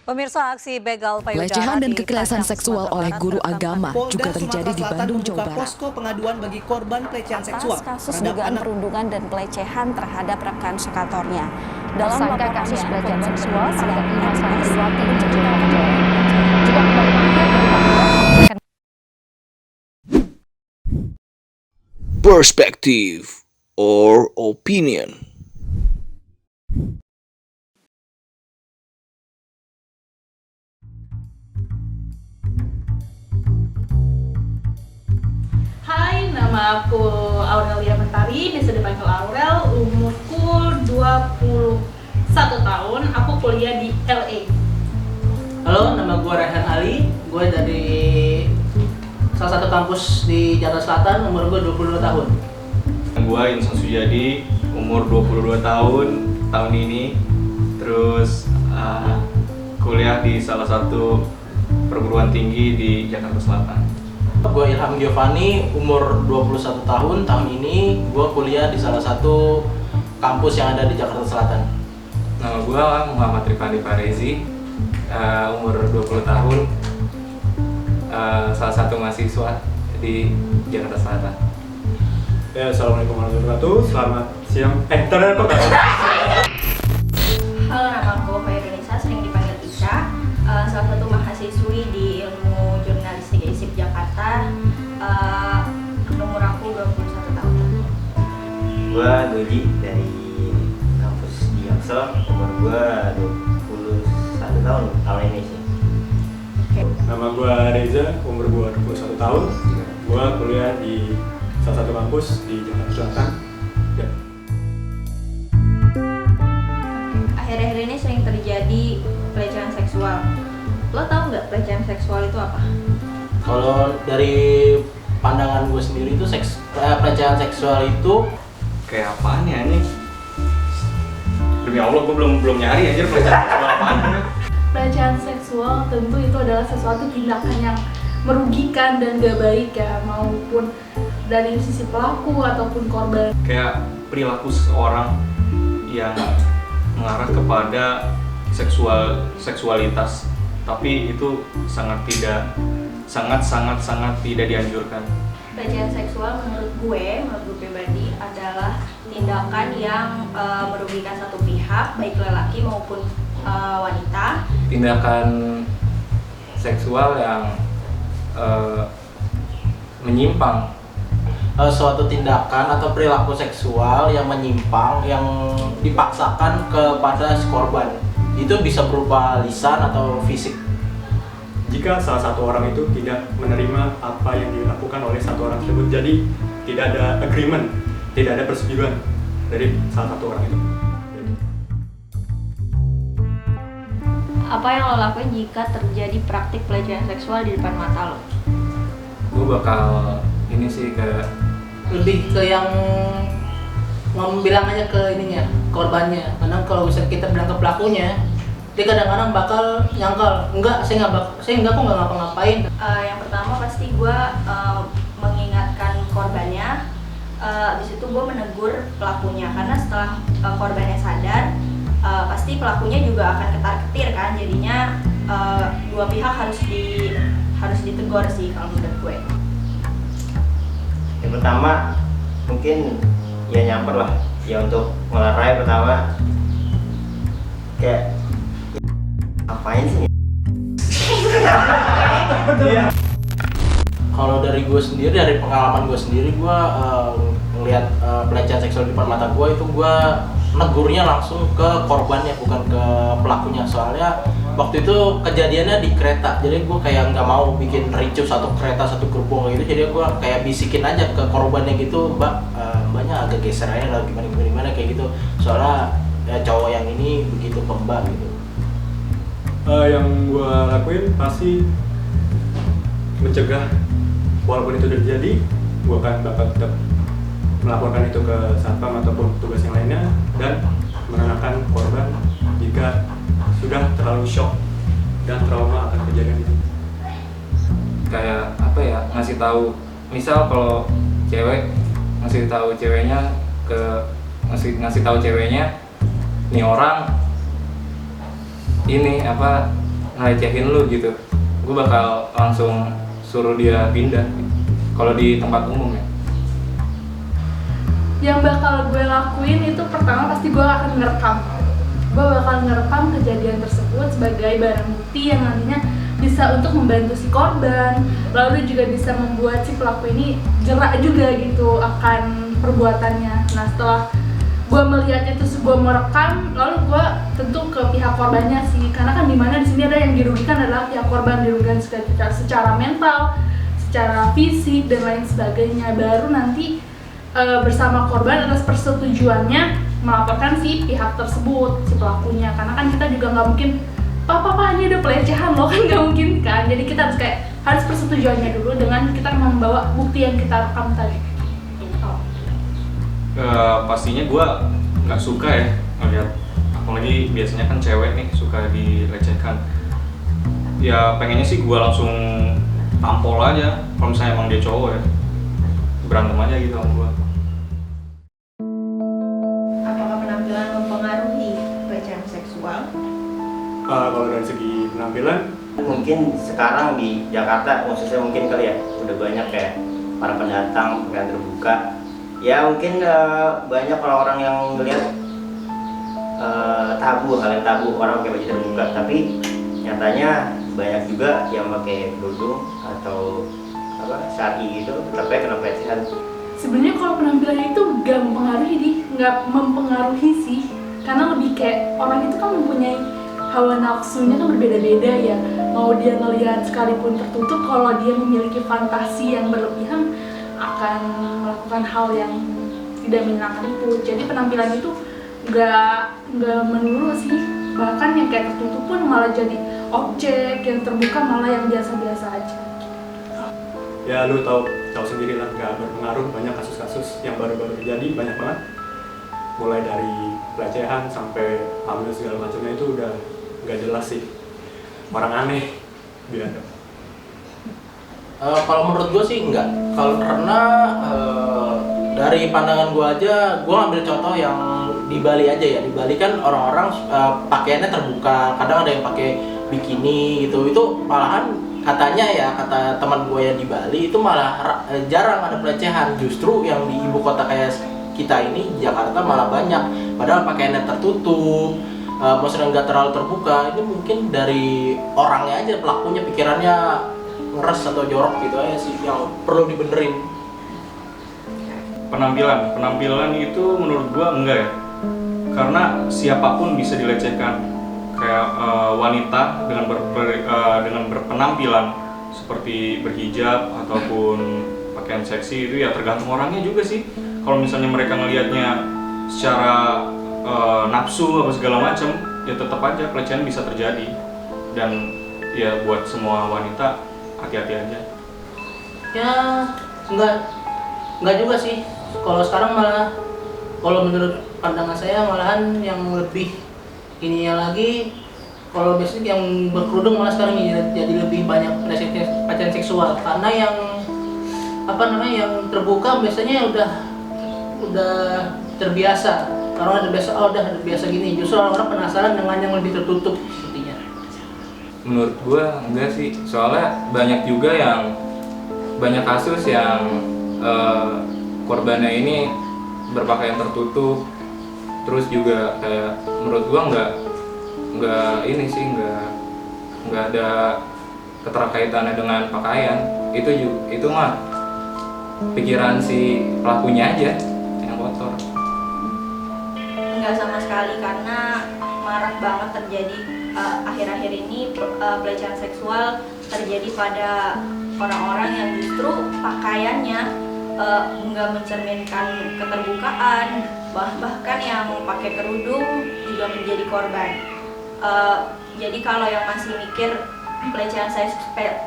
Pemirsa, aksi begal payudara pelecehan dan di kekerasan Padang, seksual Sumatera oleh Barat guru tertangkap. agama juga terjadi di Bandung, Jawa Barat. Posko pengaduan bagi korban pelecehan seksual kasus terhadap dugaan anak. perundungan dan pelecehan terhadap rekan sekatornya. Dalam Tersangka laporan kasus kasus pelecehan pelecehan seksual seksual terhadap 5 sedang santriwati di menceritakan Jombang, Jawa Barat. Jika kembali Perspective or opinion. Hai, nama aku Aurelia Mentari, bisa dipanggil Aurel, umurku 21 tahun, aku kuliah di LA. Halo, nama gue Rehan Ali, gue dari salah satu kampus di Jakarta Selatan, umur gue 22 tahun. Gue Insan Sujadi, umur 22 tahun ini, terus kuliah di salah satu perguruan tinggi di Jakarta Selatan. Gue Ilham Giovanni, umur 21 tahun ini, gue kuliah di salah satu kampus yang ada di Jakarta Selatan. Nama gue Muhammad Rifandi Farezi, umur 20 tahun, salah satu mahasiswa di Jakarta Selatan. Ya, Assalamualaikum warahmatullahi wabarakatuh. Selamat siang. Halo, nama aku Khairunisa, sering dipanggil Isha. Salah satu mahasiswi di Ilmu Jurnalistik ISIP Jakarta. Umur aku 21 tahun. Gua Doji dari kampus di Jaksel. Umur gua 21 tahun ini sih. Nama gua Reza, umur gua 21 tahun. Gua kuliah di salah satu kampus di Jakarta Selatan. Ya. Akhir-akhir ini sering terjadi pelecehan seksual. Lo tau nggak pelecehan seksual itu apa? Kalau dari pandangan gue sendiri itu pelecehan seksual itu Kayak apaan ya ini? Demi Allah, gue belum nyari anjir pelecehan seksual apaan. Pelecehan seksual tentu itu adalah sesuatu tindakan yang merugikan dan gak baik ya, maupun dari sisi pelaku ataupun korban. Kayak perilaku seseorang yang mengarah kepada seksualitas, tapi itu sangat tidak dianjurkan. Pelecehan seksual menurut gue pribadi adalah tindakan yang merugikan satu pihak, baik lelaki maupun wanita. Tindakan seksual yang menyimpang. Suatu tindakan atau perilaku seksual yang menyimpang, yang dipaksakan kepada si korban. Itu bisa berupa lisan atau fisik. Jika salah satu orang itu tidak menerima apa yang dilakukan oleh satu orang tersebut, jadi tidak ada agreement, tidak ada persetujuan dari salah satu orang itu. Apa yang lo lakuin jika terjadi praktik pelecehan seksual di depan mata lo? Gue bakal ini sih Lebih ke yang bilang aja ke ininya, korbannya. Karena kalau bisa kita bilang ke pelakunya, dia kadang-kadang bakal nyangkal, enggak, saya kok nggak ngapa-ngapain. Yang pertama pasti gue mengingatkan korbannya. Habis itu gue menegur pelakunya, karena setelah korbannya sadar, pasti pelakunya juga akan ketar-ketir kan. Jadinya dua pihak harus ditegur sih kalau menurut gue. Yang pertama mungkin ya nyamper lah. Ya untuk ngelarai pertama kayak ngapain sih? Kalau dari gue sendiri, dari pengalaman gue sendiri, gue ngelihat pelecehan seksual di depan mata gue itu gue negurnya langsung ke korbannya, bukan ke pelakunya. Soalnya waktu itu kejadiannya di kereta, jadi gue kayak nggak mau bikin ricuh satu kereta, satu gerbong gitu. Jadi gue kayak bisikin aja ke korbannya gitu, mbaknya agak geser aja lah, gimana kayak gitu. Soalnya ya, cowok yang ini begitu ke mbak gitu. Yang gue lakuin pasti mencegah, walaupun itu terjadi, gue akan bakal tetap melaporkan itu ke satpam ataupun tugas yang lainnya dan menenangkan korban jika sudah terlalu shock dan trauma akan kejadian itu. Kayak apa ya, ngasih tahu, misal kalau cewek ngasih tahu ceweknya ngasih tahu ceweknya nih orang ini apa ngelecehin lu gitu, gue bakal langsung suruh dia pindah kalau di tempat umum ya. Yang bakal gue lakuin itu pertama pasti gue akan ngerekam. Gue bakal ngerekam kejadian tersebut sebagai barang bukti yang nantinya bisa untuk membantu si korban, lalu juga bisa membuat si pelaku ini jerak juga gitu akan perbuatannya. Nah setelah gue melihat itu, gue mau rekam, lalu gue tentu ke pihak korbannya sih, karena kan dimana di sini ada yang dirugikan adalah pihak korban, dirugikan secara mental, secara fisik dan lain sebagainya. Baru nanti bersama korban atas persetujuannya melaporkan si pihak tersebut, si pelakunya, karena kan kita juga nggak mungkin Pak, ini udah pelecehan loh, kan nggak mungkin kan. Jadi kita harus persetujuannya dulu dengan kita membawa bukti yang kita rekam tadi. Pastinya gue nggak suka ya ngeliat, apalagi biasanya kan cewek nih suka dilecehkan. Ya pengennya sih gue langsung tampol aja kalau misalnya emang dia cowok ya, berantem aja gitu sama gue. Apakah penampilan mempengaruhi pelecehan seksual? Kalau dari segi penampilan, Mungkin sekarang di Jakarta khususnya mungkin kali ya udah banyak kayak para pendatang yang terbuka. Ya mungkin banyak orang-orang yang ngelihat tabu, hal yang tabu orang pakai baju terbuka. Tapi nyatanya banyak juga yang pakai kerudung atau syari gitu, tapi kena pelecehan. Sebenarnya kalau penampilan itu nggak mempengaruhi sih, karena lebih kayak orang itu kan mempunyai hawa nafsunya kan berbeda-beda ya. Mau dia ngelihat sekalipun tertutup, kalau dia memiliki fantasi yang berlebihan akan melakukan hal yang tidak menyenangkan itu. Jadi penampilan itu nggak menurut sih, bahkan yang kayak tertutup pun malah jadi objek, yang terbuka malah yang biasa-biasa aja. ya lu tahu sendiri lah, nggak berpengaruh. Banyak kasus-kasus yang baru-baru terjadi, banyak banget. Mulai dari pelecehan sampai hamil segala macamnya itu udah nggak jelas sih. Orang aneh biar. Kalau menurut gue sih enggak. Karena dari pandangan gue aja, gue ambil contoh yang di Bali aja ya. Di Bali kan orang-orang pakaiannya terbuka, kadang ada yang pakai bikini gitu. Itu malahan katanya ya, kata teman gue yang di Bali itu malah jarang ada pelecehan. Justru yang di ibu kota kayak kita ini, Jakarta, malah banyak. Padahal pakaiannya tertutup, maksudnya nggak terlalu terbuka. Ini mungkin dari orangnya aja, pelakunya pikirannya ngeres atau jorok gitu aja sih, yang perlu dibenerin. Penampilan itu menurut gua enggak ya, karena siapapun bisa dilecehkan. Kayak wanita dengan berpenampilan seperti berhijab ataupun pakaian seksi, itu ya tergantung orangnya juga sih. Kalau misalnya mereka ngelihatnya secara nafsu apa segala macam, ya tetap aja pelecehan bisa terjadi. Dan ya buat semua wanita hati-hati aja. Ya enggak juga sih. Kalau sekarang malah, kalau menurut pandangan saya malahan yang lebih ininya lagi, kalau biasanya yang berkerudung malah sekarang jadi lebih banyak pelecehan seksual, karena yang yang terbuka biasanya udah terbiasa. Orang udah terbiasa gini. Justru orang-orang penasaran dengan yang lebih tertutup sepertinya. Menurut gua enggak sih, soalnya banyak kasus yang korbannya ini berpakaian tertutup. Terus juga kayak menurut gua nggak ada keterkaitannya dengan pakaian. Itu mah pikiran si pelakunya aja yang kotor. Enggak sama sekali, karena marak banget terjadi akhir-akhir ini pelecehan seksual terjadi pada orang-orang yang justru pakaiannya nggak mencerminkan keterbukaan, bahkan yang pakai kerudung juga menjadi korban. Jadi kalau yang masih mikir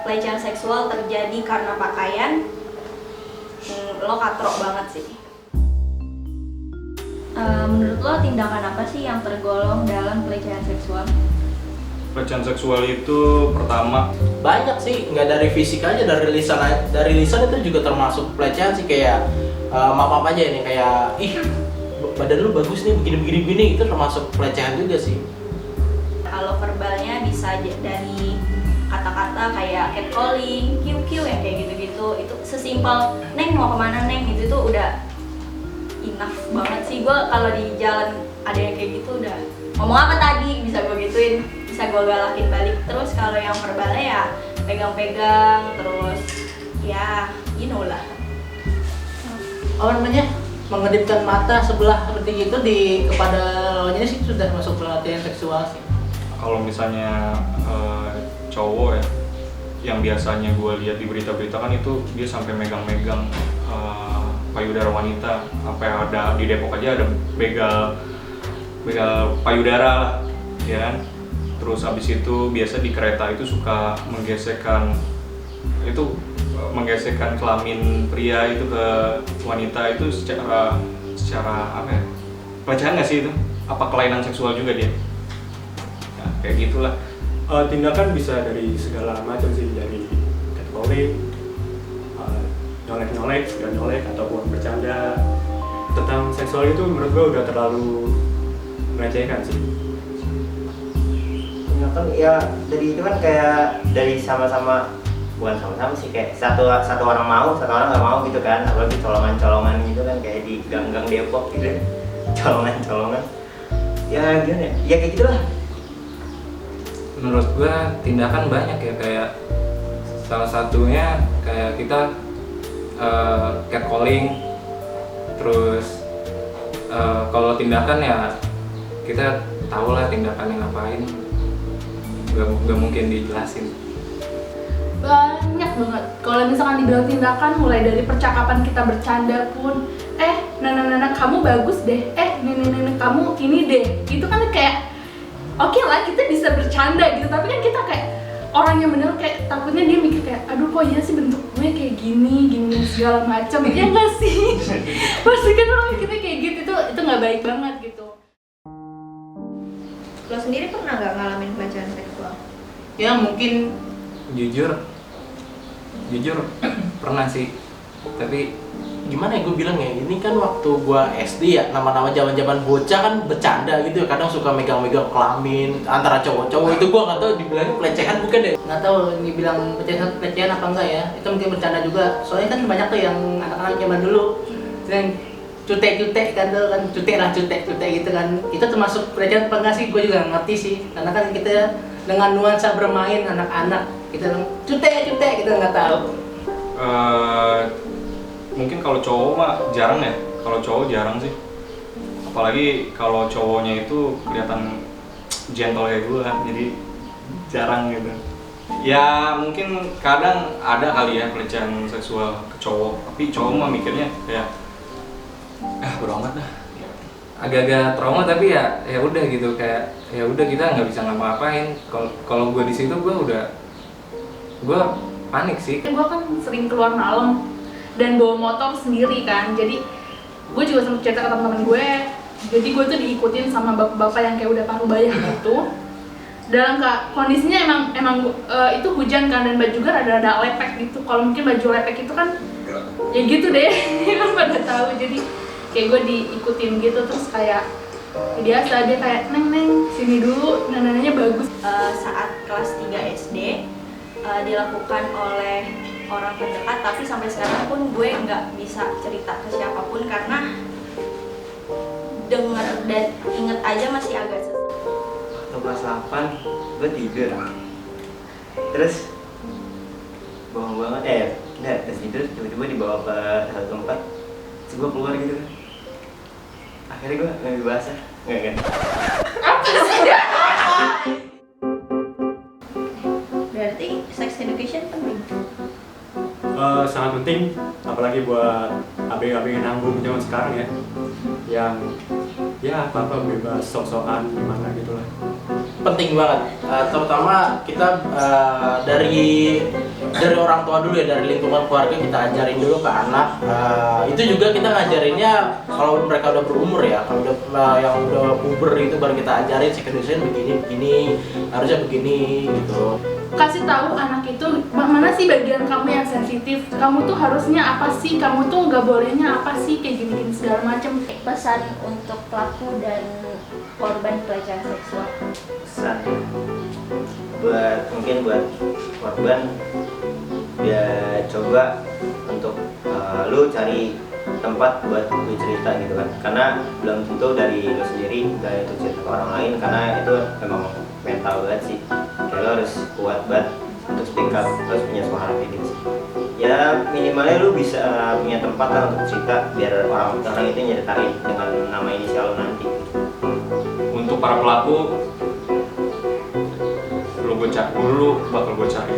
pelecehan seksual terjadi karena pakaian, lo katrok banget sih. Menurut lo tindakan apa sih yang tergolong dalam pelecehan seksual? Pelecehan seksual itu pertama Banyak sih, nggak dari fisik aja, dari lisan itu juga termasuk pelecehan sih. Kayak maaf aja ini, kayak ih badan lu bagus nih begini, itu termasuk pelecehan juga sih. Kalau verbalnya bisa bisa dari kata-kata kayak catcalling, QQ ya kayak gitu-gitu. Itu sesimpel Neng mau kemana Neng, itu tuh udah enough banget sih. Gue kalau di jalan ada yang kayak gitu udah ngomong apa tadi bisa gue gituin, bisa gue galakin balik. Terus kalau yang verbalnya ya pegang-pegang, terus ya you know lah. Apa namanya, mengedipkan mata sebelah seperti itu kepada lawannya sih sudah masuk pelatihan seksual sih. Kalau misalnya cowok ya, yang biasanya gue lihat di berita-berita kan itu dia sampai megang-megang payudara wanita. Apa yang ada di Depok aja ada begal payudara lah, ya kan. Terus abis itu biasa di kereta itu suka menggesekkan kelamin pria itu ke wanita itu secara apa ya, pelecehan nggak sih itu? Apa kelainan seksual juga dia? Ya, kayak gitulah. Tindakan bisa dari segala macam sih, dari catcalling, nyolek-nyolek, gak nyolek ataupun bercanda tentang seksual itu menurut gue udah terlalu melecehkan sih. Tindakan ya dari itu kan kayak dari sama-sama, bukan sama-sama sih, kayak satu orang mau, satu orang nggak mau gitu kan. Apalagi colongan-colongan gitu kan kayak di gang-gang Depok gitu, colongan-colongan. Ya gimana? Ya kayak gitulah. Menurut gue tindakan banyak ya, kayak salah satunya kayak kita catcalling. Terus kalau tindakan ya kita tahu lah tindakannya ngapain, gak mungkin dijelasin. Banyak banget. Kalau misalkan dibilang tindakan, mulai dari percakapan kita bercanda pun, nana kamu bagus deh, nenek kamu ini deh, itu kan kayak oke lah kita bisa bercanda gitu, tapi kan kita kayak orang yang bener kayak takutnya dia mikir kayak aduh kok iya sih bentuk gue kayak gini segala macam. Ya nggak sih? Pasti kan orang mikirnya kayak gitu, itu nggak baik banget gitu. Lo sendiri pernah nggak ngalamin pelecehan seksual? Ya mungkin Jujur pernah sih, tapi Gimana ya gue bilang ya, ini kan waktu gue SD ya, nama-nama zaman-zaman bocah kan bercanda gitu ya, kadang suka megang-megang kelamin antara cowok-cowok. Itu gue nggak tahu dibilangnya pelecehan bukan deh. nggak tahu dibilang pelecehan apa enggak ya, itu mungkin bercanda juga. Soalnya kan banyak tuh yang anak-anak zaman dulu yang cutek kan tuh kan, cutek gitu kan. Itu termasuk pelecehan apa enggak sih? Gue juga ngerti sih, karena kan kita dengan nuansa bermain anak-anak kita cutek kita nggak tahu. Mungkin kalau cowok mah jarang ya, kalau cowok jarang sih. Apalagi kalau cowoknya itu kelihatan gentle kayak gue, jadi jarang gitu. Ya mungkin kadang ada kali ya pelecehan seksual ke cowok, tapi cowok mah mikirnya kayak bodo amat dah. agak-agak trauma, tapi ya udah gitu, kayak ya udah kita nggak bisa ngapa-ngapain. Kalau gue di situ gue panik sih. Gue kan sering keluar malam dan bawa motor sendiri kan, jadi gue juga sempat cerita ke teman-teman gue. Jadi gue tuh diikutin sama bapak-bapak yang kayak udah paruh baya gitu. Dalam kondisinya emang itu hujan kan, dan baju juga rada-rada lepek gitu. Kalau mungkin baju lepek itu kan ya gitu deh, kan pada tahu. Jadi kayak gue diikutin gitu, terus kayak biasa dia kayak neng sini dulu, nananya bagus. Saat kelas 3 SD dilakukan oleh orang terdekat, tapi sampai sekarang pun gue nggak bisa cerita ke siapapun karena denger dan inget aja masih agak sesak. Waktu kelas 8 gue tidur, terus bohong banget terus tidur tiba-tiba dibawa ke satu tempat, terus gue keluar gitu kan. Akhirnya gue nggak basah, nggak. Apa sih? Berarti sex education penting. Sangat penting, apalagi buat abg-abg nanggung zaman sekarang ya, yang ya apa-apa bebas sok-sokan gimana gitu lah. Penting banget, terutama kita dari orang tua dulu ya, dari lingkungan keluarga kita ajarin dulu ke anak. Itu juga kita ngajarinnya kalau mereka udah berumur ya, kalau udah yang udah puber itu baru kita ajarin sex education begini harusnya begini gitu. Kasih tahu anak itu mana sih bagian kamu yang sensitif, kamu tuh harusnya apa sih, kamu tuh nggak bolehnya apa sih, kayak gini segala macam. Pesan untuk pelaku dan korban pelecehan seksual. Pesan mungkin buat korban dia coba untuk lu cari tempat buat lu cerita gitu kan, karena belum tentu dari lu sendiri dari itu cerita ke orang lain, karena itu emang mental banget sih, kayak lu harus kuat banget untuk speak up, terus punya suara kayak gitu sih. Ya minimalnya lu bisa punya tempat lah untuk cerita biar orang itu nyeritain dengan nama inisial lu nanti. Untuk para pelaku, lu bakal gue cari